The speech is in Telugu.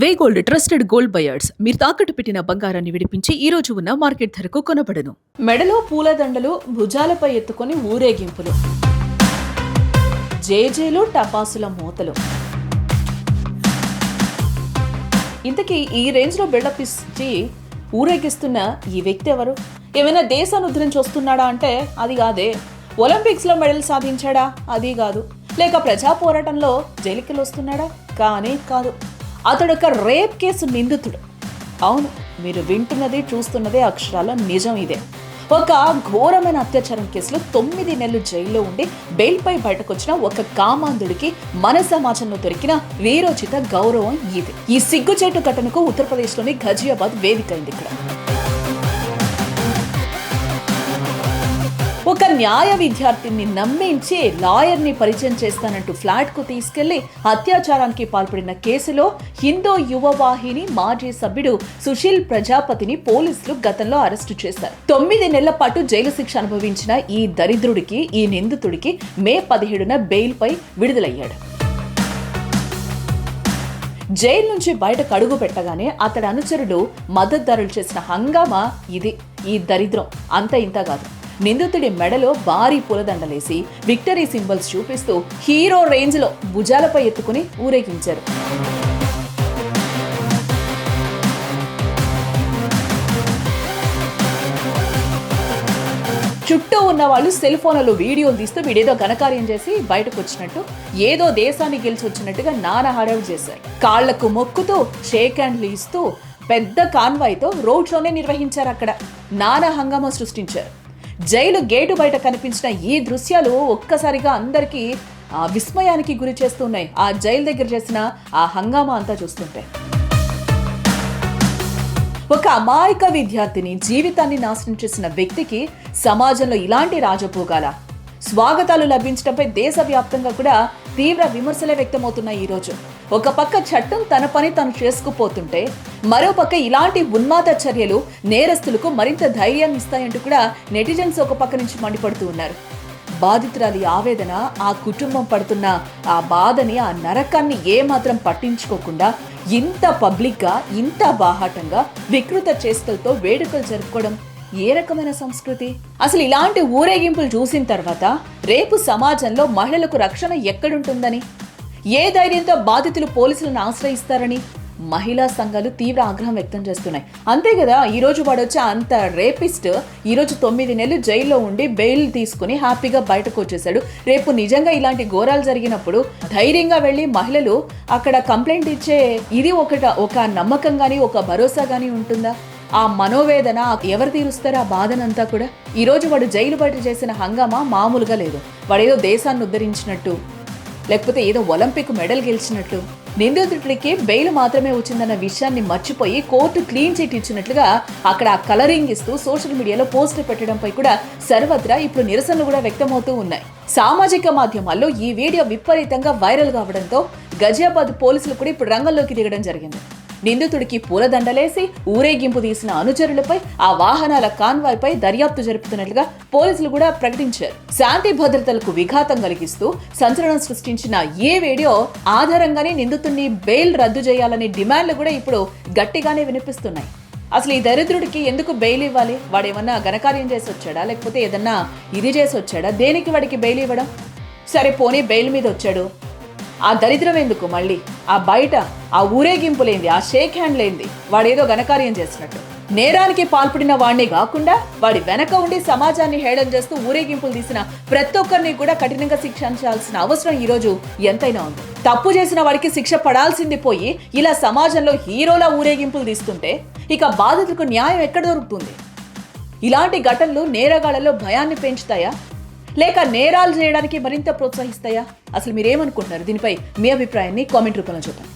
వే గోల్డ్ ట్రస్టెడ్ గోల్డ్ బయర్స్ మీరు తాకట్టు పెట్టిన బంగారాన్ని విడిపించి ఈ రోజు ఉన్న మార్కెట్ ధరకు కొనబడను. మెడలో పూలదండలు, భుజాలపై ఎత్తుకొని ఊరేగింపులు, జేజేలు, టపాసుల మూతలు. ఇంతకీ ఈ రేంజ్ లో బిల్డప్ ఇచ్చి ఊరేగిస్తున్న ఈ వ్యక్తి ఎవరు? ఏమైనా దేశాన్ని ఉద్ధరించి వస్తున్నాడా అంటే అది కాదే. ఒలింపిక్స్ లో మెడల్ సాధించాడా? అది కాదు. లేక ప్రజా పోరాటంలో జైలుకి వస్తున్నాడా? కానీ కాదు. అతడొక రేప్ కేసు నిందితుడు. అవును, మీరు వింటున్నది చూస్తున్నదే అక్షరాల నిజం. ఇదే ఒక ఘోరమైన అత్యాచారం కేసులో 9 నెలలు జైల్లో ఉండి బెయిల్పై బయటకు వచ్చిన ఒక కామాంధుడికి మన సమాజంలో దొరికిన వీరోచిత గౌరవం ఇది. ఈ సిగ్గుచేటు ఘటనకు ఉత్తరప్రదేశ్లోని ఘజియాబాద్ వేదికైంది. ఇక్కడ ఒక న్యాయ విద్యార్థిని నమ్మించి లాయర్ని పరిచయం చేస్తానంటూ ఫ్లాట్కు తీసుకెళ్లి అత్యాచారానికి పాల్పడిన కేసులో హిందూ యువవాహిని మాజీ సభ్యుడు సుశీల్ ప్రజాపతిని పోలీసులు గతంలో అరెస్టు చేశారు. 9 నెలల పాటు జైలు శిక్ష అనుభవించిన ఈ దరిద్రుడికి, ఈ నిందితుడికి మే 17న బెయిల్పై విడుదలయ్యాడు. జైలు నుంచి బయటకు అడుగు పెట్టగానే అతడి అనుచరులు, మద్దతుదారులు చేసిన హంగామా ఇది. ఈ దరిద్రం అంత ఇంత కాదు. నిందితుడి మెడలో భారీ పూలదండలేసి విక్టరీ సింబల్స్ చూపిస్తూ హీరో రేంజ్ లో భుజాలపై ఎత్తుకుని ఊరేగించారు. చుట్టూ ఉన్న వాళ్ళు సెల్ ఫోన్లలో వీడియోలు తీస్తూ వీడేదో ఘనకార్యం చేసి బయటకు వచ్చినట్టు, ఏదో దేశాన్ని గెలిచి వచ్చినట్టుగా నానా హడావుడి చేశారు. కాళ్లకు మొక్కుతూ షేక్ హ్యాండ్లు ఇస్తూ పెద్ద కాన్వాయ్తో రోడ్ షోనే నిర్వహించారు. అక్కడ నానా హంగామా సృష్టించారు. జైలు గేటు బయట కనిపించిన ఈ దృశ్యాలు ఒక్కసారిగా అందరికీ విస్మయానికి గురి చేస్తున్నాయి. ఆ జైలు దగ్గర చేసిన ఆ హంగామా అంతా చూస్తుంటే ఒక అమాయక విద్యార్థిని జీవితాన్ని నాశనం చేసిన వ్యక్తికి సమాజంలో ఇలాంటి రాజభోగాల స్వాగతాలు లభించడంపై దేశవ్యాప్తంగా కూడా తీవ్ర విమర్శలే వ్యక్తమవుతున్నాయి. ఈరోజు ఒక పక్క చట్టం తన పని తాను చేసుకుపోతుంటే, మరోపక్క ఇలాంటి ఉన్మాద చర్యలు నేరస్తులకు మరింత ధైర్యాన్ని ఇస్తాయంటూ కూడా నెటిజన్స్ ఒక పక్క నుంచి మండిపడుతూ ఉన్నారు. బాధితురాలి ఆవేదన, ఆ కుటుంబం పడుతున్న ఆ బాధని, ఆ నరకాన్ని ఏమాత్రం పట్టించుకోకుండా ఇంత పబ్లిక్గా, ఇంత బాహాటంగా వికృత చేష్టలతో వేడుకలు జరుపుకోవడం ఏ రకమైన సంస్కృతి? అసలు ఇలాంటి ఊరేగింపులు చూసిన తర్వాత రేపు సమాజంలో మహిళలకు రక్షణ ఎక్కడుంటుందని, ఏ ధైర్యంతో బాధితులు పోలీసులను ఆశ్రయిస్తారని మహిళా సంఘాలు తీవ్ర ఆగ్రహం వ్యక్తం చేస్తున్నాయి. అంతే కదా, ఈరోజు వాడు వచ్చి అంత రేపిస్ట్ ఈరోజు 9 నెలలు జైల్లో ఉండి బెయిల్ తీసుకుని హ్యాపీగా బయటకు వచ్చేసాడు. రేపు నిజంగా ఇలాంటి ఘోరాలు జరిగినప్పుడు ధైర్యంగా వెళ్ళి మహిళలు అక్కడ కంప్లైంట్ ఇచ్చే ఇది ఒక నమ్మకం గానీ, ఒక భరోసా గానీ ఉంటుందా? ఆ మనోవేదన ఎవరు తీరుస్తారు? ఆ బాధనంతా కూడా. ఈరోజు వాడు జైలు బయట చేసిన హంగామా మామూలుగా లేదు. వాడేదో దేశాన్ని ఉద్ధరించినట్టు, లేకపోతే ఏదో ఒలింపిక్ మెడల్ గెలిచినట్టు, నిందితుడికి బెయిల్ మాత్రమే వచ్చిందన్న విషయాన్ని మర్చిపోయి కోర్టు క్లీన్ చిట్ ఇచ్చినట్లుగా అక్కడ కలరింగ్ ఇస్తూ సోషల్ మీడియాలో పోస్టులు పెట్టడంపై కూడా సర్వత్రా ఇప్పుడు నిరసనలు కూడా వ్యక్తమవుతూ ఉన్నాయి. సామాజిక మాధ్యమాల్లో ఈ వీడియో విపరీతంగా వైరల్ కావడంతో ఘజియాబాద్ పోలీసులు కూడా ఇప్పుడు రంగంలోకి దిగడం జరిగింది. నిందితుడికి పూలదండలేసి ఊరేగింపు తీసిన అనుచరులపై, ఆ వాహనాల కాన్వాయ్పై దర్యాప్తు జరుపుతున్నట్లుగా పోలీసులు కూడా ప్రకటించారు. శాంతి భద్రతలకు విఘాతం కలిగిస్తూ సంచలనం సృష్టించిన ఈ వీడియో ఆధారంగానే నిందితుడిని బెయిల్ రద్దు చేయాలనే డిమాండ్లు కూడా ఇప్పుడు గట్టిగానే వినిపిస్తున్నాయి. అసలు ఈ దరిద్రుడికి ఎందుకు బెయిల్ ఇవ్వాలి? వాడేమన్నా ఘనకార్యం చేసి వచ్చాడా? లేకపోతే ఏదన్నా ఇది చేసి వచ్చాడా? దేనికి వాడికి బెయిల్ ఇవ్వడం? సరే పోనీ బెయిల్ మీద వచ్చాడు, ఆ దరిద్రం ఎందుకు? మళ్ళీ ఆ బయట ఆ ఊరేగింపులేంది, ఆ షేక్ హ్యాండ్ లేంది, వాడేదో ఘనకార్యం చేసినట్టు. నేరానికి పాల్పడిన వాడిని కాకుండా వాడి వెనక ఉండి సమాజాన్ని హేళన చేస్తూ ఊరేగింపులు తీసిన ప్రతి ఒక్కరిని కూడా కఠినంగా శిక్షించాల్సిన అవసరం ఈరోజు ఎంతైనా ఉంది. తప్పు చేసిన వాడికి శిక్ష పడాల్సింది పోయి ఇలా సమాజంలో హీరోలా ఊరేగింపులు తీస్తుంటే ఇక బాధితులకు న్యాయం ఎక్కడ దొరుకుతుంది? ఇలాంటి ఘటనలు నేరగాళ్లలో భయాన్ని పెంచుతాయా, లేక నేరాలు చేయడానికి మరింత ప్రోత్సహిస్తాయా? అసలు మీరేమనుకుంటున్నారు? దీనిపై మీ అభిప్రాయాన్ని కామెంట్ రూపంలో చూద్దాం.